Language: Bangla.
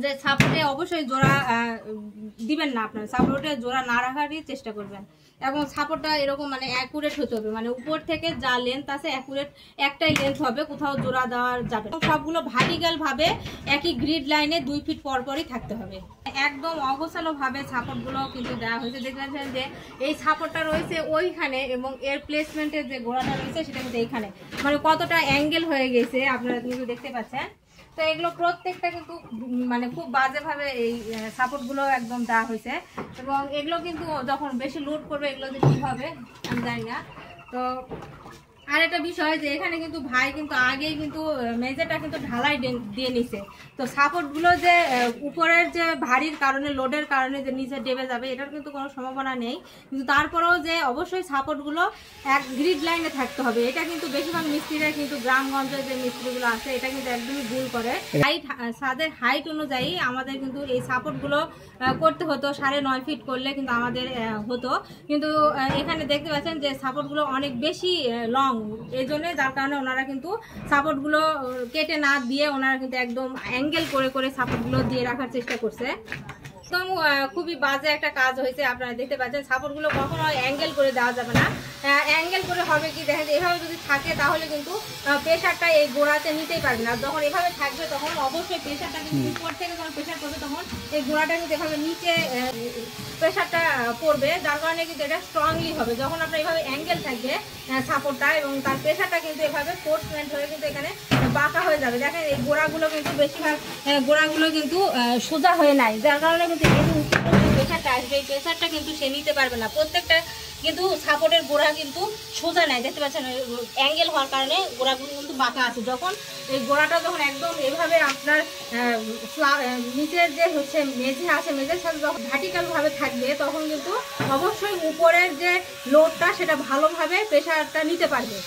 যে সাপোর্টে অবশ্যই জোড়া দিবেন না, আপনার সাপোর্টে জোড়া না রাখারই চেষ্টা করবেন। এবং সাপোর্টটা এরকম মানে অ্যাকুরেট হতে হবে, মানে উপর থেকে যা লেন্থ আছে অ্যাকুরেট একটাই লেন্থ হবে, কোথাও জোড়া দেওয়া যাবে না। সবগুলো ভার্টিক্যাল ভাবে একই গ্রিড লাইনে 2 ফিট পর পরই থাকতে হবে। একদম অগোছালো ভাবে সাপোর্টগুলো কিন্তু দেওয়া হয়েছে। দেখবেন যে এই সাপোর্টটা রয়েছে ওইখানে এবং এর প্লেসমেন্টের যে গোড়াটা রয়েছে সেটা কিন্তু এইখানে, মানে কতটা অ্যাঙ্গেল হয়ে গেছে আপনারা কিন্তু দেখতে পাচ্ছেন। তো এগুলো প্রত্যেকটা কিন্তু মানে খুব বাজেভাবে এই সাপোর্টগুলো একদম দেওয়া হয়েছে এবং এগুলো কিন্তু যখন বেশি লোড করবে এগুলো যে কী হবে আমি জানি না। তো আর একটা বিষয় যে এখানে কিন্তু ভাই কিন্তু আগেই কিন্তু মেঝেটা কিন্তু ঢালাই দিয়ে নিছে। তো সাপোর্টগুলো যে উপরের যে ভারীর কারণে লোডের কারণে যে নিচে ডেবে যাবে এটার কিন্তু কোনো সম্ভাবনা নেই, কিন্তু তারপরেও যে অবশ্যই সাপোর্টগুলো এক গ্রিড লাইনে থাকতে হবে। এটা কিন্তু বেশিরভাগ মিস্ত্রিরা কিন্তু গ্রামগঞ্জের যে মিস্ত্রিগুলো আছে এটা কিন্তু একদমই ভুল করে। হাইট ছাদের হাইট অনুযায়ী আমাদের কিন্তু এই সাপোর্টগুলো করতে হতো, 9.5 ফিট করলে কিন্তু আমাদের হতো, কিন্তু এখানে দেখতে পাচ্ছেন যে সাপোর্টগুলো অনেক বেশি লং, এই জন্য যার কারণে ওনারা কিন্তু সাপোর্টগুলো কেটে না দিয়ে ওনারা কিন্তু একদম অ্যাঙ্গেল করে করে সাপোর্টগুলো দিয়ে রাখার চেষ্টা করছে। একদম খুবই বাজে একটা কাজ হয়েছে। আপনারা দেখতে পাচ্ছেন সাপোর্টগুলো কখনো অ্যাঙ্গেল করে দেওয়া যাবে না। অ্যাঙ্গেল করে হবে কি দেখেন, এভাবে যদি থাকে তাহলে কিন্তু প্রেশারটা এই গোড়াতে নিতেই পারবে না। যখন এভাবে থাকবে তখন অবশ্যই প্রেশারটা কিন্তু উপর থেকে যখন প্রেশার করবে তখন এই গোড়াটা কিন্তু এভাবে নিচে প্রেশারটা পড়বে, যার কারণে কিন্তু এটা স্ট্রংলি হবে। যখন আপনার এভাবে অ্যাঙ্গেল থাকবে সাপোর্টটা এবং তার প্রেশারটা কিন্তু এভাবে ফোর্সমেন্ট হয়ে কিন্তু এখানে বাঁকা হয়ে যাবে। দেখেন এই গোড়াগুলো কিন্তু বেশিরভাগ গোড়াগুলো কিন্তু সোজা হয়ে নাই, যার কারণে কিন্তু এই যে প্রেশারটা আসবে এই প্রেশারটা কিন্তু সে নিতে পারবে না। প্রত্যেকটা কিন্তু সাপোর্টের গোড়া কিন্তু সোজা নেয়, দেখতে পাচ্ছেন অ্যাঙ্গেল হওয়ার কারণে গোড়াগুলো কিন্তু বাঁকা আছে। যখন এই গোড়াটা যখন একদম এভাবে আপনার নিচের যে হচ্ছে মেঝে আছে মেঝের সাথে যখন ভার্টিক্যালভাবে থাকবে তখন কিন্তু অবশ্যই উপরের যে লোডটা সেটা ভালোভাবে প্রেশারটা নিতে পারবে।